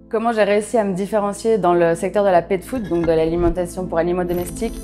Comment j'ai réussi à me différencier dans le secteur de la pet food, donc de l'alimentation pour animaux domestiques?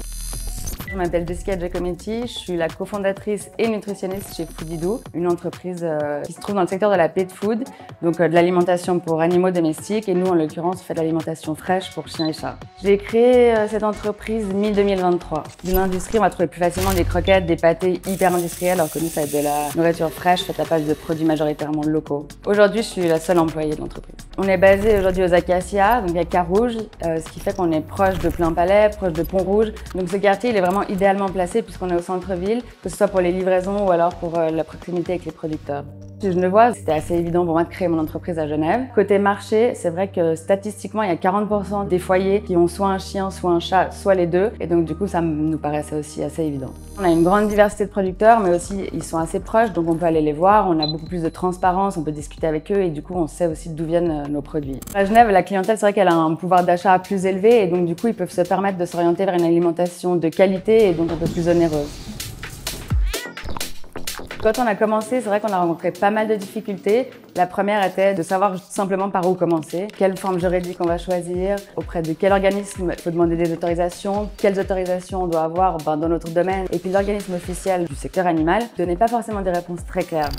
Je m'appelle Jessica Giacometti, je suis la cofondatrice et nutritionniste chez Foodidoo, une entreprise qui se trouve dans le secteur de la pet food, donc de l'alimentation pour animaux domestiques, et nous en l'occurrence on fait de l'alimentation fraîche pour chiens et chats. J'ai créé cette entreprise mi-2023. Dans l'industrie on va trouver plus facilement des croquettes, des pâtés hyper industriels, alors que nous ça va être de la nourriture fraîche faite à base de produits majoritairement locaux. Aujourd'hui je suis la seule employée de l'entreprise. On est basé aujourd'hui aux Acacias, donc à Carouge, ce qui fait qu'on est proche de Plainpalais, proche de Pont-Rouge. Donc ce quartier il est vraiment idéalement placé puisqu'on est au centre-ville, que ce soit pour les livraisons ou alors pour la proximité avec les producteurs. Je le vois, c'était assez évident pour moi de créer mon entreprise à Genève. Côté marché, c'est vrai que statistiquement, il y a 40% des foyers qui ont soit un chien, soit un chat, soit les deux. Et donc du coup, ça nous paraissait aussi assez évident. On a une grande diversité de producteurs, mais aussi ils sont assez proches, donc on peut aller les voir. On a beaucoup plus de transparence, on peut discuter avec eux et du coup, on sait aussi d'où viennent nos produits. À Genève, la clientèle, c'est vrai qu'elle a un pouvoir d'achat plus élevé et donc du coup, ils peuvent se permettre de s'orienter vers une alimentation de qualité et donc un peu plus onéreuse. Quand on a commencé, c'est vrai qu'on a rencontré pas mal de difficultés. La première était de savoir simplement par où commencer, quelle forme juridique on va choisir, auprès de quel organisme il faut demander des autorisations, quelles autorisations on doit avoir dans notre domaine. Et puis l'organisme officiel du secteur animal ne donnait pas forcément des réponses très claires.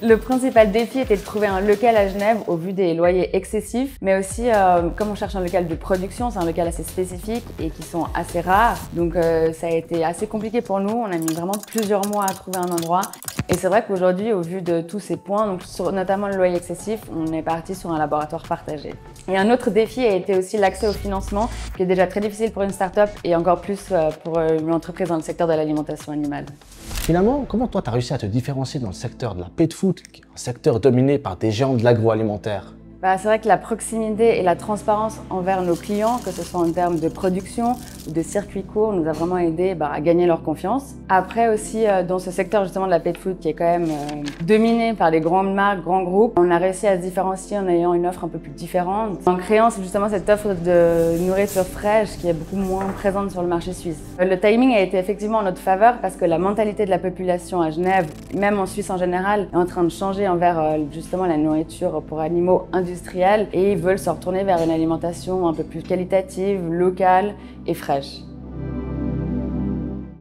Le principal défi était de trouver un local à Genève au vu des loyers excessifs, mais aussi comme on cherche un local de production, c'est un local assez spécifique et qui sont assez rares. Donc ça a été assez compliqué pour nous, on a mis vraiment plusieurs mois à trouver un endroit. Et c'est vrai qu'aujourd'hui, au vu de tous ces points, donc notamment le loyer excessif, on est parti sur un laboratoire partagé. Et un autre défi a été aussi l'accès au financement, qui est déjà très difficile pour une start-up et encore plus pour une entreprise dans le secteur de l'alimentation animale. Finalement, comment toi tu as réussi à te différencier dans le secteur de la pet food, un secteur dominé par des géants de l'agroalimentaire? C'est vrai que la proximité et la transparence envers nos clients, que ce soit en termes de production ou de circuits courts, nous a vraiment aidé à gagner leur confiance. Après aussi, dans ce secteur justement de la pet food qui est quand même dominé par les grandes marques, grands groupes, on a réussi à se différencier en ayant une offre un peu plus différente, en créant justement cette offre de nourriture fraîche qui est beaucoup moins présente sur le marché suisse. Le timing a été effectivement en notre faveur parce que la mentalité de la population à Genève, même en Suisse en général, est en train de changer envers justement la nourriture pour animaux industriels et ils veulent se retourner vers une alimentation un peu plus qualitative, locale et fraîche.